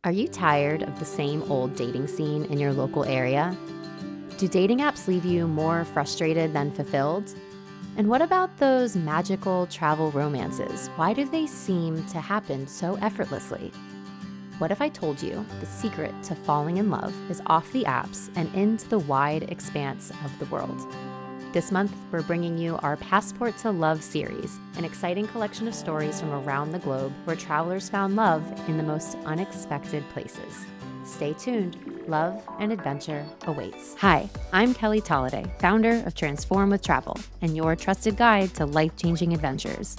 Are you tired of the same old dating scene in your local area? Do dating apps leave you more frustrated than fulfilled? And what about those magical travel romances? Why do they seem to happen so effortlessly? What if I told you the secret to falling in love is off the apps and into the wide expanse of the world? This month, we're bringing you our Passport to Love series, an exciting collection of stories from around the globe where travelers found love in the most unexpected places. Stay tuned. Love and adventure awaits. Hi, I'm Kelly Tolliday, founder of Transform with Travel, and your trusted guide to life-changing adventures.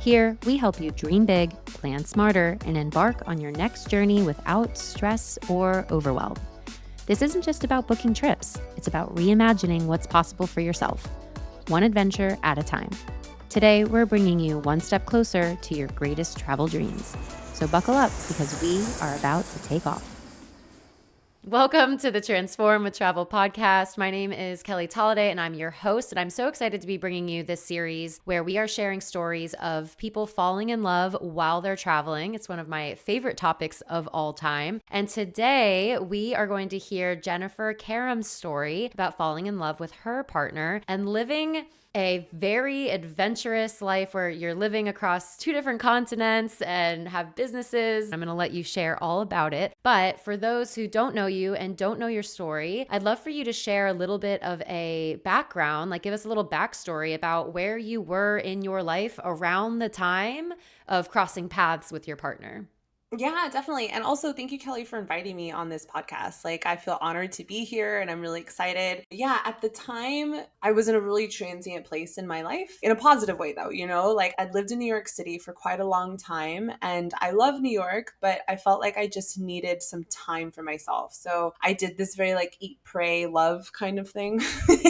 Here, we help you dream big, plan smarter, and embark on your next journey without stress or overwhelm. This isn't just about booking trips. It's about reimagining what's possible for yourself, one adventure at a time. Today, we're bringing you one step closer to your greatest travel dreams. So buckle up because we are about to take off. Welcome to the Transform with Travel podcast. My name is Kelly Tolliday and I'm your host. And I'm so excited to be bringing you this series where we are sharing stories of people falling in love while they're traveling. It's one of my favorite topics of all time. And today we are going to hear Jennifer Kerum's story about falling in love with her partner and living a very adventurous life where you're living across 2 different continents and have businesses. I'm going to let you share all about it. But for those who don't know you and don't know your story, I'd love for you to share a little bit of a background, like give us a little backstory about where you were in your life around the time of crossing paths with your partner. Yeah, definitely. And also, thank you, Kelly, for inviting me on this podcast. I feel honored to be here and I'm really excited. Yeah, at the time, I was in a really transient place in my life, in a positive way, though. I'd lived in New York City for quite a long time and I love New York, but I felt like I just needed some time for myself. So I did this very eat, pray, love kind of thing.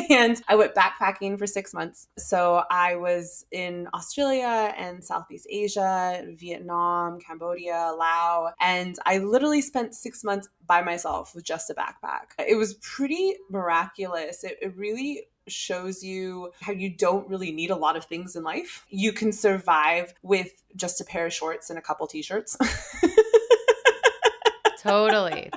And I went backpacking for 6 months. So I was in Australia and Southeast Asia, Vietnam, Cambodia, Laos. And I literally spent 6 months by myself with just a backpack. It was pretty miraculous. It really shows you how you don't really need a lot of things in life. You can survive with just a pair of shorts and a couple t-shirts. Totally.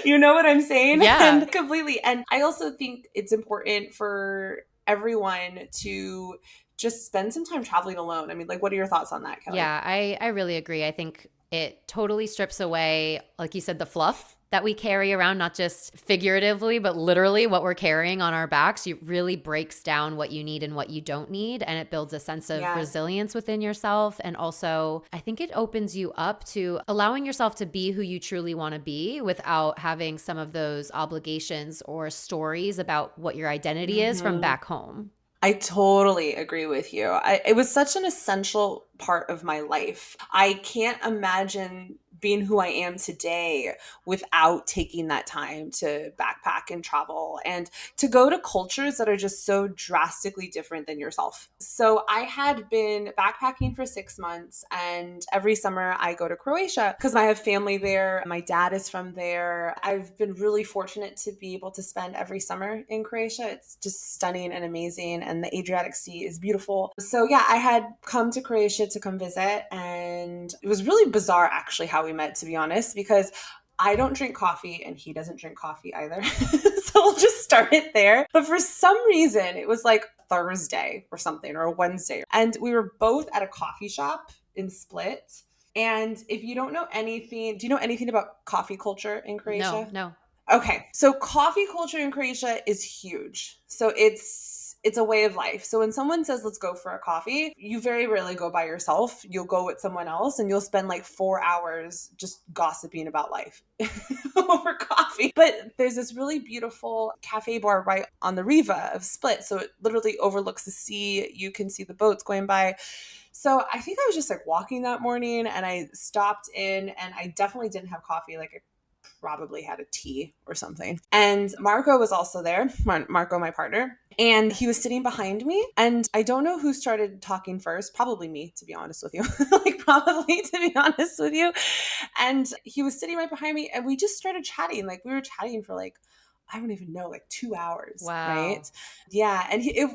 You know what I'm saying? Yeah. And completely. And I also think it's important for everyone to just spend some time traveling alone. I mean, what are your thoughts on that, Kelly? Yeah, I really agree. I think it totally strips away, like you said, the fluff that we carry around, not just figuratively, but literally what we're carrying on our backs. It really breaks down what you need and what you don't need. And it builds a sense of resilience within yourself. And also, I think it opens you up to allowing yourself to be who you truly want to be without having some of those obligations or stories about what your identity is from back home. I totally agree with you. It was such an essential part of my life. I can't imagine being who I am today without taking that time to backpack and travel and to go to cultures that are just so drastically different than yourself. So I had been backpacking for 6 months and every summer I go to Croatia because I have family there. My dad is from there. I've been really fortunate to be able to spend every summer in Croatia. It's just stunning and amazing and the Adriatic Sea is beautiful. So yeah, I had come to Croatia to come visit and it was really bizarre actually how we met, to be honest, because I don't drink coffee and he doesn't drink coffee either. So we'll just start it there. But for some reason, it was Thursday or something or a Wednesday. And we were both at a coffee shop in Split. And if you don't know anything, do you know anything about coffee culture in Croatia? No. Okay. So coffee culture in Croatia is huge. So it's a way of life. So when someone says, let's go for a coffee, you very rarely go by yourself. You'll go with someone else and you'll spend 4 hours just gossiping about life over coffee. But there's this really beautiful cafe bar right on the Riva of Split. So it literally overlooks the sea. You can see the boats going by. So I think I was just walking that morning and I stopped in and I definitely didn't have coffee. I probably had a tea or something. And Marco was also there, Marco, my partner. And he was sitting behind me. And I don't know who started talking first, probably me, to be honest with you. Probably, to be honest with you. And he was sitting right behind me and we just started chatting. We were chatting for I don't even know, 2 hours. Wow. Right? Yeah. And he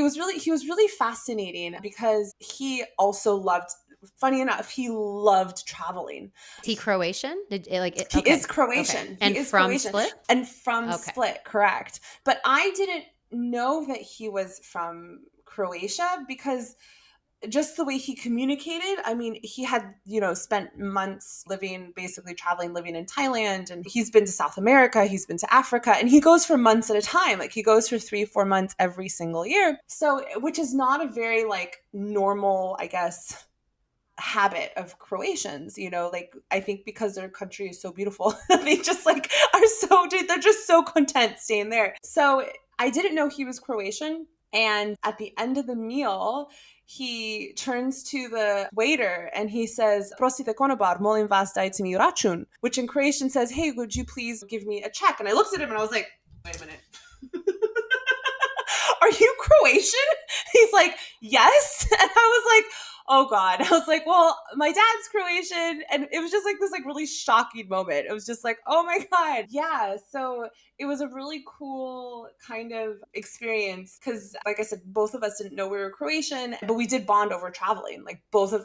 was really fascinating because he also loved funny enough, he loved traveling. Is he Croatian? He Okay. is Okay. Croatian. He And is from Croatian Split? and from Okay. Split, correct. But I didn't know that he was from Croatia because just the way he communicated. I mean, he had, spent months living, basically traveling, living in Thailand, and he's been to South America, he's been to Africa, and he goes for months at a time. Like he goes for 3-4 months every single year. So, which is not a very like normal, I guess, habit of Croatians, like I think because their country is so beautiful, they just like they're just so content staying there. So I didn't know he was Croatian. And at the end of the meal, he turns to the waiter and he says, "Prosite konobar, molim vas dajte mi račun," which in Croatian says, "Hey, would you please give me a check?" And I looked at him and I was like, wait a minute. Are you Croatian? He's like, yes. And I was like, oh God. I was like, well, my dad's Croatian. And it was just like this like really shocking moment. It was just like, oh my God. Yeah. So it was a really cool kind of experience because like I said, both of us didn't know we were Croatian, but we did bond over traveling. Like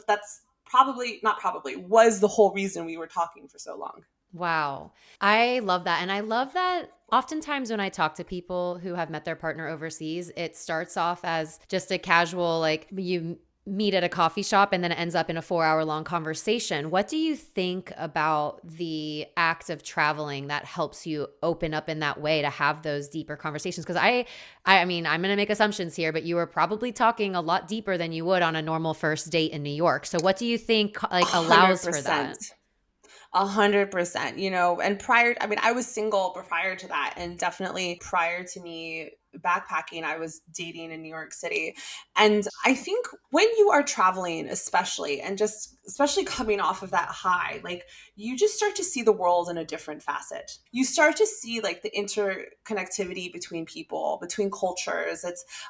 that's probably, not probably, was the whole reason we were talking for so long. Wow. I love that. And I love that oftentimes when I talk to people who have met their partner overseas, it starts off as just a casual, like you meet at a coffee shop and then it ends up in a 4-hour long conversation. What do you think about the act of traveling that helps you open up in that way to have those deeper conversations? Because I mean, I'm going to make assumptions here, but you were probably talking a lot deeper than you would on a normal first date in New York. So what do you think like allows for that? 100%. 100%, and I mean, I was single prior to that. And definitely prior to me backpacking, I was dating in New York City. And I think when you are traveling, especially, and just especially coming off of that high, like you just start to see the world in a different facet. You start to see like the interconnectivity between people, between cultures.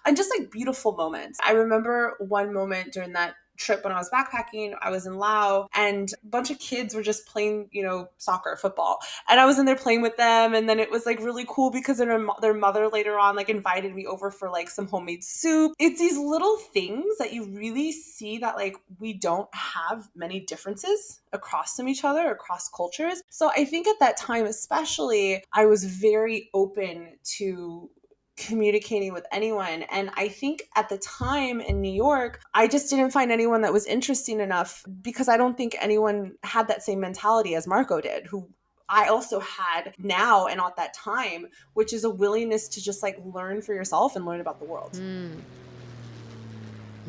And just like beautiful moments. I remember one moment during that trip when I was backpacking. I was in Laos and a bunch of kids were just playing, soccer, football. And I was in there playing with them. And then it was like really cool because their mother later on like invited me over for like some homemade soup. It's these little things that you really see that like we don't have many differences across from each other, across cultures. So I think at that time, especially, I was very open to communicating with anyone. And I think at the time in New York, I just didn't find anyone that was interesting enough because I don't think anyone had that same mentality as Marco did, who I also had now and at that time, which is a willingness to just like learn for yourself and learn about the world.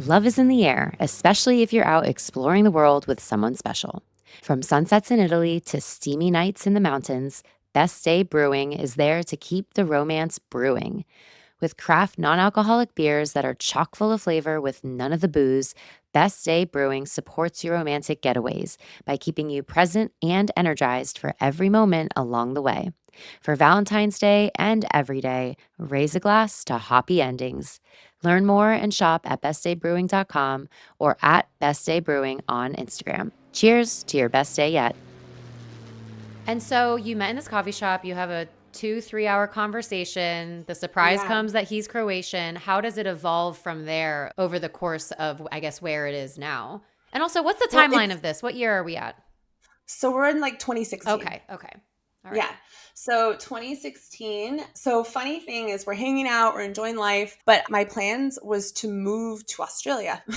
Love is in the air, especially if you're out exploring the world with someone special. From sunsets in Italy to steamy nights in the mountains, Best Day Brewing is there to keep the romance brewing. With craft non-alcoholic beers that are chock full of flavor with none of the booze, Best Day Brewing supports your romantic getaways by keeping you present and energized for every moment along the way. For Valentine's Day and every day, raise a glass to hoppy endings. Learn more and shop at bestdaybrewing.com or at bestdaybrewing on Instagram. Cheers to your best day yet. And so you met in this coffee shop. You have a 2-3 hour conversation. The surprise Yeah. comes that he's Croatian. How does it evolve from there over the course of, I guess, where it is now? And also, what's the Well, timeline of this? What year are we at? so we're in like 2016. Okay. All right. Yeah. So 2016. So funny thing is we're hanging out, we're enjoying life, but my plans was to move to Australia. So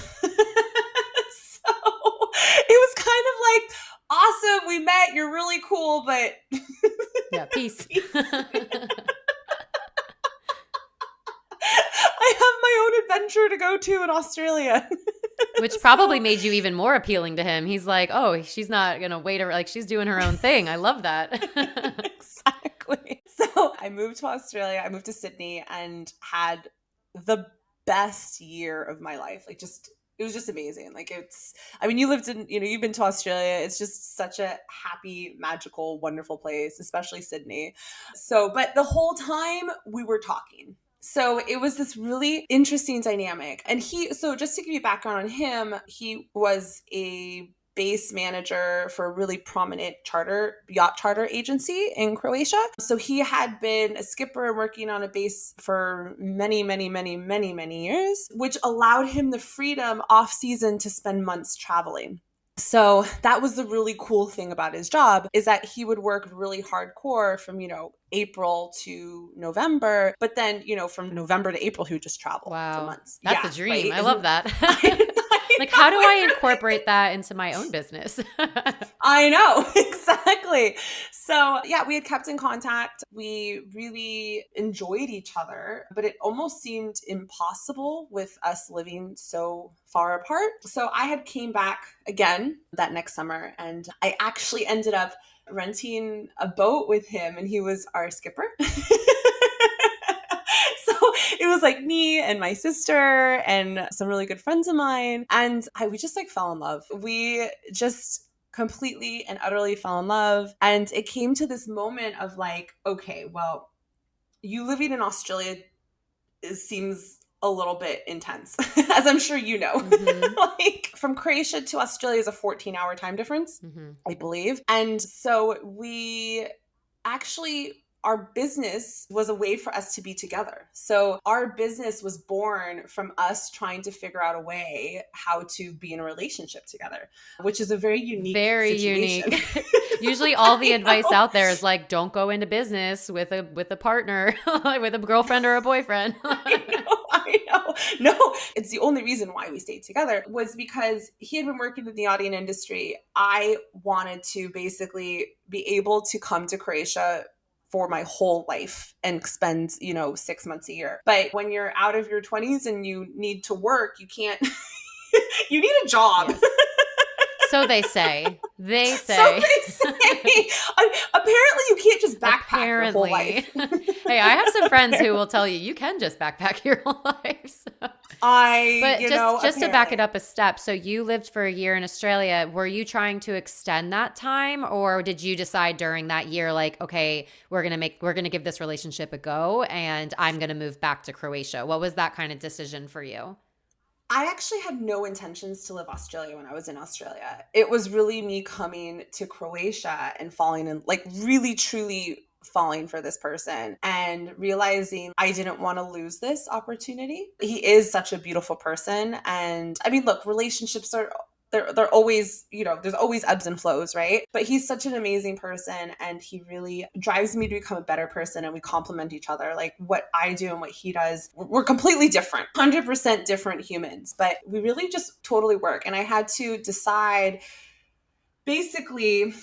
it was kind of like, awesome, we met, you're really cool, but Yeah, peace. I have my own adventure to go to in Australia. Which probably made you even more appealing to him. He's like, oh, she's not going to wait. Like, she's doing her own thing. I love that. Exactly. So I moved to Australia. I moved to Sydney and had the best year of my life. Like it was just amazing. Like I mean, you've been to Australia. It's just such a happy, magical, wonderful place, especially Sydney. So, but the whole time we were talking. So it was this really interesting dynamic. And so just to give you background on him, he was a base manager for a really prominent yacht charter agency in Croatia. So he had been a skipper working on a base for many, many, many, many, many years, which allowed him the freedom off season to spend months traveling. So that was the really cool thing about his job, is that he would work really hardcore from, April to November. But then, from November to April, he would just travel for Wow. months. That's Yeah, a dream. right. I love that. I Like, know, how do I it really incorporate that into my own business? I know, exactly. So, yeah, we had kept in contact. We really enjoyed each other, but it almost seemed impossible with us living so far apart. So, I had came back again that next summer, and I actually ended up renting a boat with him, and he was our skipper. So it was like me and my sister and some really good friends of mine. And we just like fell in love. We just completely and utterly fell in love. And it came to this moment of like, okay, well, you living in Australia seems a little bit intense, as I'm sure you know. Mm-hmm. Like from Croatia to Australia is a 14-hour time difference, Mm-hmm. I believe. And so we actually, our business was a way for us to be together. So our business was born from us trying to figure out a way how to be in a relationship together, which is a very unique Very situation. unique. Usually all the I advice know. out there is like, don't go into business with a partner, with a girlfriend or a boyfriend. I know. No, it's the only reason why we stayed together was because he had been working in the yachting industry. I wanted to basically be able to come to Croatia for my whole life and spend, 6 months a year. But when you're out of your 20s and you need to work, you can't, you need a job. Yes. So they say. They So say. they say. Apparently, you can't just backpack your whole Apparently. life. Hey, I have some friends who will tell you can just backpack your whole life. But just to back it Apparently. up a step, so you lived for a year in Australia. Were you trying to extend that time, or did you decide during that year, like, okay, we're gonna give this relationship a go, and I'm gonna move back to Croatia? What was that kind of decision for you? I actually had no intentions to live Australia when I was in Australia. It was really me coming to Croatia and falling in, like really truly falling for this person and realizing I didn't want to lose this opportunity. He is such a beautiful person. And I mean, look, relationships are they're always, there's always ebbs and flows, right? But he's such an amazing person and he really drives me to become a better person and we complement each other. Like what I do and what he does, we're completely different, 100% different humans, but we really just totally work. And I had to decide basically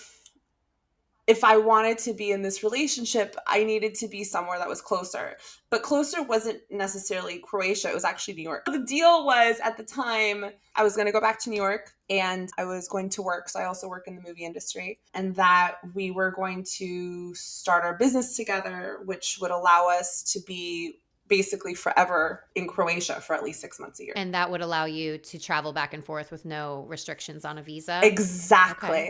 if I wanted to be in this relationship, I needed to be somewhere that was closer. But closer wasn't necessarily Croatia, it was actually New York. The deal was at the time, I was going to go back to New York and I was going to work. So I also work in the movie industry, and that we were going to start our business together, which would allow us to be basically forever in Croatia for at least 6 months a year. And that would allow you to travel back and forth with no restrictions on a visa? Okay.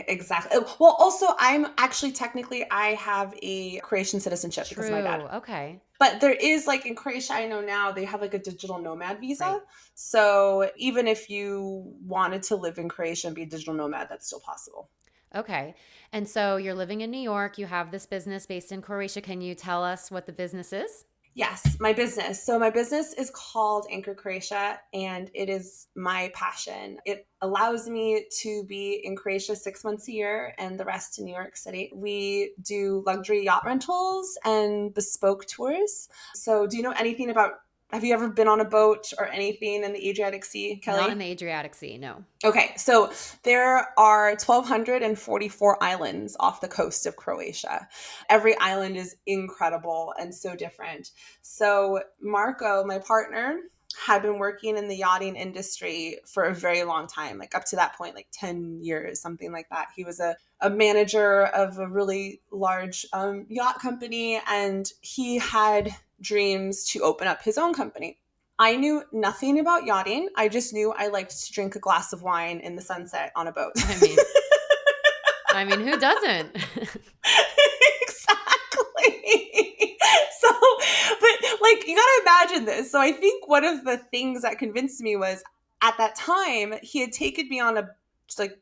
Exactly. Well, also, I'm actually technically, I have a Croatian citizenship because of my dad. True. Okay. But there is like in Croatia, I know now they have like a digital nomad visa. Right. So even if you wanted to live in Croatia and be a digital nomad, that's still possible. Okay. And so you're living in New York. You have this business based in Croatia. Can you tell us what the business is? Yes, my business. So my business is called Anchor Croatia, and it is my passion. It allows me to be in Croatia 6 months a year and the rest in New York City. We do luxury yacht rentals and bespoke tours. So do you know anything about, have you ever been on a boat or anything in the Adriatic Sea, Not in Kelly? the Adriatic Sea, no. Okay, so there are 1,244 islands off the coast of Croatia. Every island is incredible and so different. So Marco, my partner, had been working in the yachting industry for a very long time, like up to that point, like 10 years, something like that. He was a manager of a really large yacht company, and he had dreams to open up his own company. I knew nothing about yachting. I just knew I liked to drink a glass of wine in the sunset on a boat. I mean, who doesn't? Exactly. So, but like, you gotta imagine this. So I think one of the things that convinced me was at that time, he had taken me on a like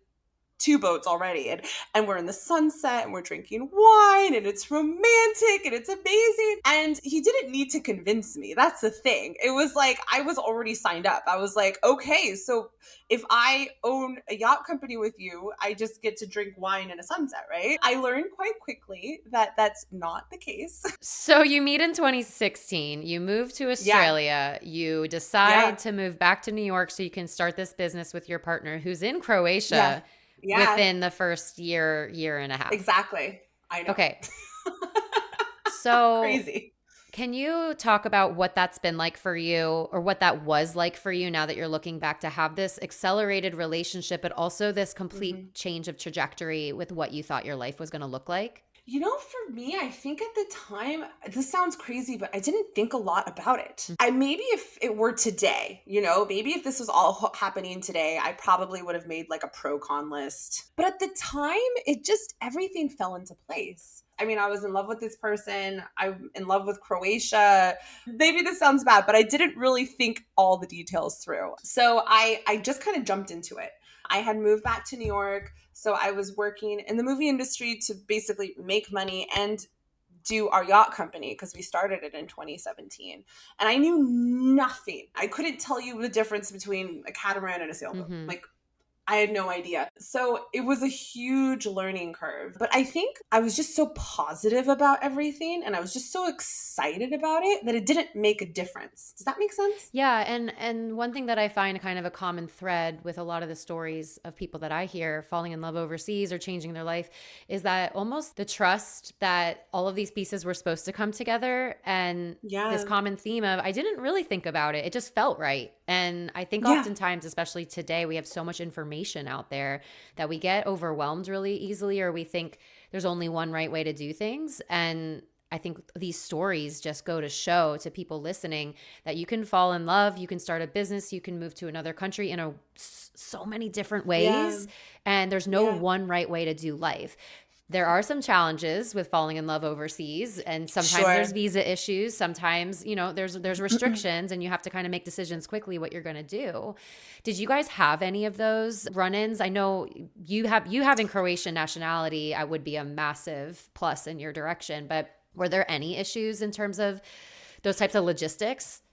two boats already, and we're in the sunset and we're drinking wine and it's romantic and it's amazing. And he didn't need to convince me. That's the thing. It was like I was already signed up. I was like, okay, so if I own a yacht company with you, I just get to drink wine in a sunset, right? I learned quite quickly that that's not the case. So you meet in 2016, you move to Yeah. Australia, you decide Yeah. to move back to New York so you can start this business with your partner who's in Yeah. Croatia Yeah. within the first year, year and a half. Exactly. I know. Okay. So Crazy. can you talk about what that's been like for you or what that was like for you now that you're looking back to have this accelerated relationship, but also this Mhm. complete change of trajectory with what you thought your life was going to look like? For me, I think at the time, this sounds crazy, but I didn't think a lot about it. I maybe if it were today, maybe if this was all happening today, I probably would have made like a pro con list. But at the time, it just everything fell into place. I mean, I was in love with this person. I'm in love with Croatia. Maybe this sounds bad, but I didn't really think all the details through. So I just kind of jumped into it. I had moved back to New York. So I was working in the movie industry to basically make money and do our yacht company because we started it in 2017. And I knew nothing. I couldn't tell you the difference between a catamaran and a sailboat. Mm-hmm. Like I had no idea. So it was a huge learning curve. But I think I was just so positive about everything and I was just so excited about it that it didn't make a difference. Does that make sense? Yeah, and one thing that I find kind of a common thread with a lot of the stories of people that I hear falling in love overseas or changing their life is that almost the trust that all of these pieces were supposed to come together and this Yeah. common theme of I didn't really think about it. It just felt right. And I think Yeah. oftentimes, especially today, we have so much information out there that we get overwhelmed really easily or we think there's only one right way to do things. And I think these stories just go to show to people listening that you can fall in love, you can start a business, you can move to another country in so many different Yeah. ways, and there's no Yeah. one right way to do life. There are some challenges with falling in love overseas, and sometimes there's Sure. visa issues, sometimes, there's restrictions and you have to kind of make decisions quickly what you're going to do. Did you guys have any of those run-ins? I know you having Croatian nationality, I would be a massive plus in your direction, but were there any issues in terms of those types of logistics?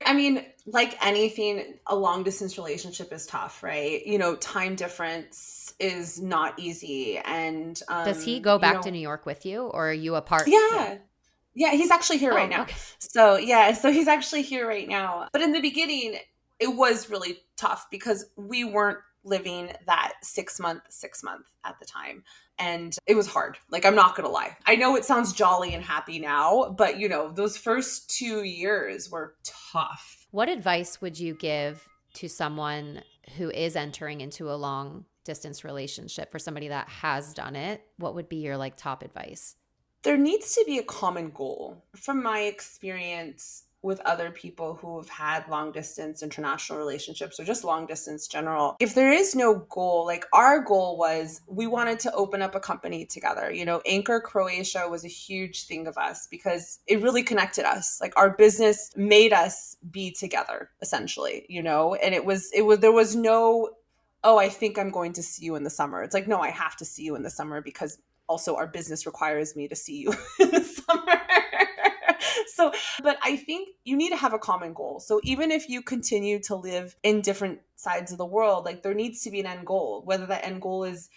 I mean, like anything, a long distance relationship is tough, right? Time difference is not easy. And, Does he go back to New York with you or are you apart? Yeah. yeah, yeah, he's actually here right Oh, now. okay. So, yeah, so he's actually here right now. But in the beginning, it was really tough because we weren't living that 6 month at the time. And it was hard. Like, I'm not going to lie. I know it sounds jolly and happy now, but those first 2 years were tough. What advice would you give to someone who is entering into a long distance relationship for somebody that has done it? What would be your like top advice? There needs to be a common goal. From my experience with other people who have had long distance international relationships or just long distance general, if there is no goal, like our goal was we wanted to open up a company together. Anchor Croatia was a huge thing of us because it really connected us. Like our business made us be together essentially, and there was no, oh, I think I'm going to see you in the summer. It's like, no, I have to see you in the summer because also our business requires me to see you in the summer. So, but I think you need to have a common goal. So even if you continue to live in different sides of the world, like there needs to be an end goal, whether that end goal is,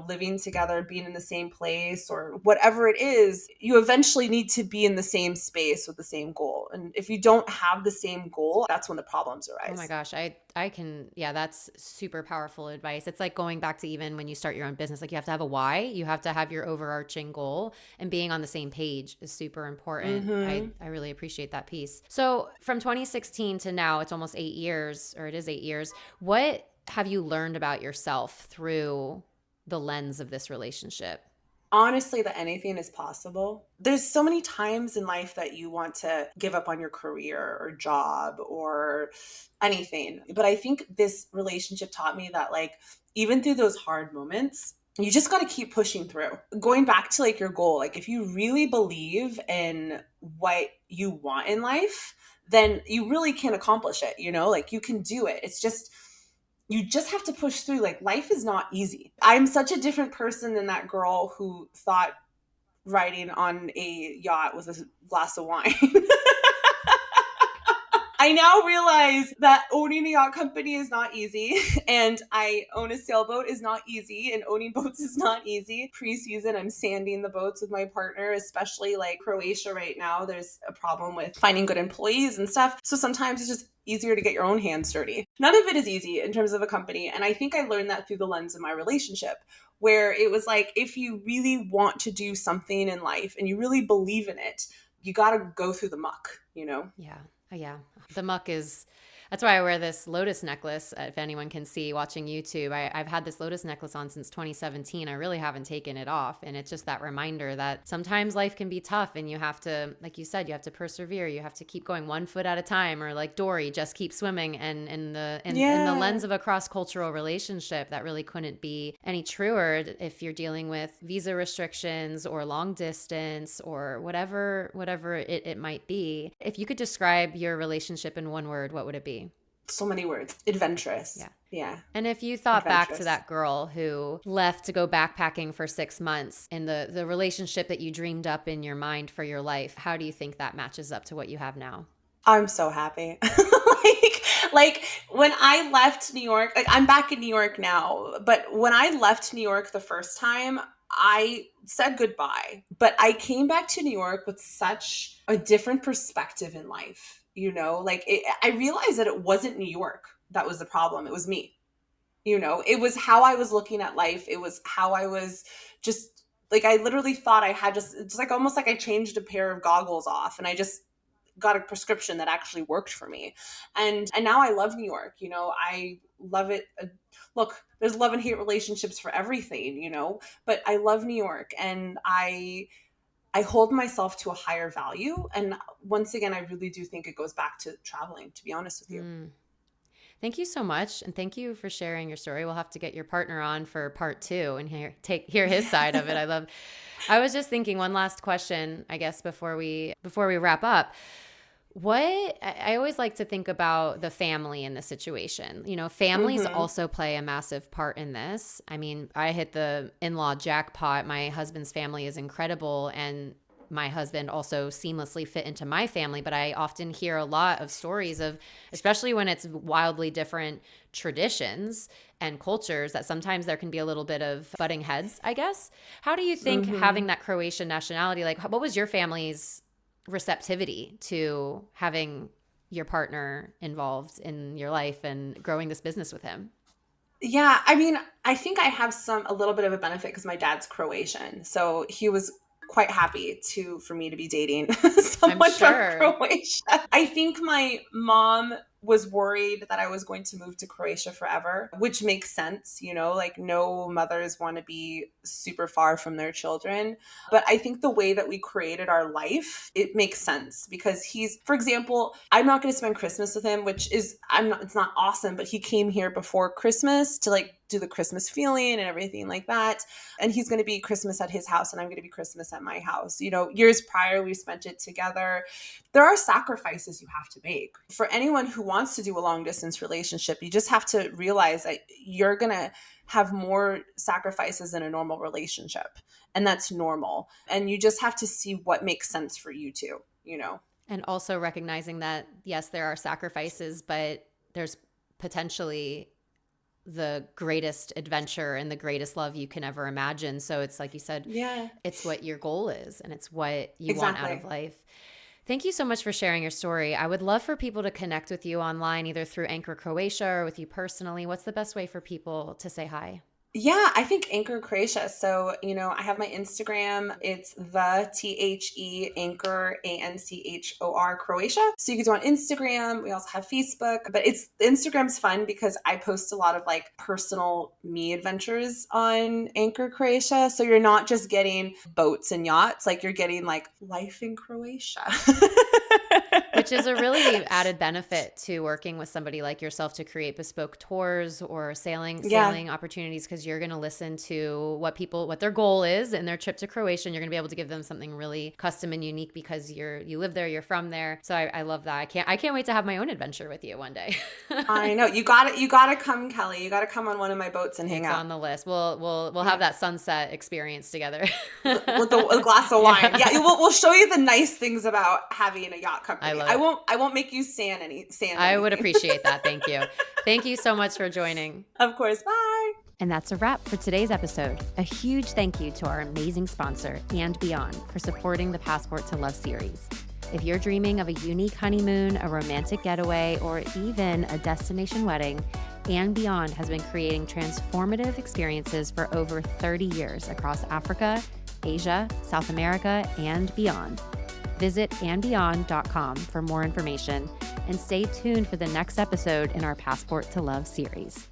living together, being in the same place or whatever it is, you eventually need to be in the same space with the same goal. And if you don't have the same goal, that's when the problems Oh my arise. gosh, I can, yeah, that's super powerful advice. It's like going back to even when you start your own business, like you have to have a why, you have to have your overarching goal, and being on the same page is super important. Mm-hmm. I really appreciate that piece. So, from 2016 to now, it's almost 8 years, or it is 8 years. What have you learned about yourself through the lens of this relationship? Honestly, that anything is possible. There's so many times in life that you want to give up on your career or job or anything. But I think this relationship taught me that, like, even through those hard moments, you just got to keep pushing through. Going back to like your goal, like, if you really believe in what you want in life, then you really can accomplish it, like, you can do it. It's just, you just have to push through. Like, life is not easy. I'm such a different person than that girl who thought riding on a yacht was a glass of wine. I now realize that owning a yacht company is not easy, and I own a sailboat is not easy, and owning boats is not easy. Pre-season, I'm sanding the boats with my partner, especially like Croatia right now. There's a problem with finding good employees and stuff. So sometimes it's just easier to get your own hands dirty. None of it is easy in terms of a company. And I think I learned that through the lens of my relationship, where it was like, if you really want to do something in life and you really believe in it, you got to go through the muck, you know? Yeah. Yeah. The muck is, that's why I wear this lotus necklace. If anyone can see watching YouTube, I've had this lotus necklace on since 2017. I really haven't taken it off. And it's just that reminder that sometimes life can be tough and you have to, like you said, you have to persevere. You have to keep going one foot at a time, or like Dory, just keep swimming. And in the lens of a cross-cultural relationship, that really couldn't be any truer if you're dealing with visa restrictions or long distance or whatever it might be. If you could describe your relationship in one word, what would it be? So many words. Adventurous. Yeah. Yeah. And if you thought back to Adventurous. that girl who left to go backpacking for 6 months and the relationship that you dreamed up in your mind for your life, how do you think that matches up to what you have now? I'm so happy. like when I left New York, like I'm back in New York now, but when I left New York the first time, I said goodbye. But I came back to New York with such a different perspective in life. I realized that it wasn't New York that was the problem. It was me. It was how I was looking at life. It was how I was just like, I literally thought I had it's like almost like I changed a pair of goggles off and I just got a prescription that actually worked for me. And now I love New York. I love it. Look, there's love and hate relationships for everything, but I love New York, and I hold myself to a higher value. And once again, I really do think it goes back to traveling, to be honest with you. Mm. Thank you so much, and thank you for sharing your story. We'll have to get your partner on for part 2 and hear his side of it. I was just thinking, one last question, I guess, before we wrap up. I always like to think about the family in the situation. Families Mm-hmm. also play a massive part in this. I mean, I hit the in-law jackpot. My husband's family is incredible, and my husband also seamlessly fit into my family. But I often hear a lot of stories of, especially when it's wildly different traditions and cultures, that sometimes there can be a little bit of butting heads, I guess. How do you think Mm-hmm. having that Croatian nationality, like what was your family's receptivity to having your partner involved in your life and growing this business with him? Yeah, I mean, I think I have a little bit of a benefit because my dad's Croatian. So he was quite happy for me to be dating I'm someone from sure. Croatia. I think my mom was worried that I was going to move to Croatia forever, which makes sense, like no mothers want to be super far from their children. But I think the way that we created our life, it makes sense because for example, I'm not going to spend Christmas with him, which is, it's not awesome, but he came here before Christmas to like do the Christmas feeling and everything like that. And he's going to be Christmas at his house and I'm going to be Christmas at my house. Years prior, we spent it together. There are sacrifices you have to make. For anyone who wants to do a long distance relationship, you just have to realize that you're going to have more sacrifices in a normal relationship. And that's normal. And you just have to see what makes sense for you too. And also recognizing that, yes, there are sacrifices, but there's potentially the greatest adventure and the greatest love you can ever imagine. So it's like you said, Yeah, it's what your goal is and it's what you want out of exactly. life. Thank you so much for sharing your story. I would love for people to connect with you online, either through Anchor Croatia or with you personally. What's the best way for people to say hi? Yeah, I think Anchor Croatia. So, I have my Instagram. It's the Anchor ANCHOR Croatia. So you can do on Instagram. We also have Facebook, but Instagram's fun because I post a lot of like personal me adventures on Anchor Croatia. So you're not just getting boats and yachts, like you're getting like life in Croatia. Which is a really added benefit to working with somebody like yourself to create bespoke tours or sailing opportunities, because you're going to listen to what their goal is in their trip to Croatia. And you're going to be able to give them something really custom and unique because you live there, you're from there. So I love that. I can't wait to have my own adventure with you one day. I know. You got to come, Kelly. You got to come on one of my boats and hang out. It's on the list. We'll have that sunset experience together with a glass of wine. Yeah, we'll show you the nice things about having a yacht company. I won't make you sand anything. I would appreciate that. Thank you. Thank you so much for joining. Of course. Bye. And that's a wrap for today's episode. A huge thank you to our amazing sponsor, And Beyond, for supporting the Passport to Love series. If you're dreaming of a unique honeymoon, a romantic getaway, or even a destination wedding, And Beyond has been creating transformative experiences for over 30 years across Africa, Asia, South America, and beyond. Visit andbeyond.com for more information and stay tuned for the next episode in our Passport to Love series.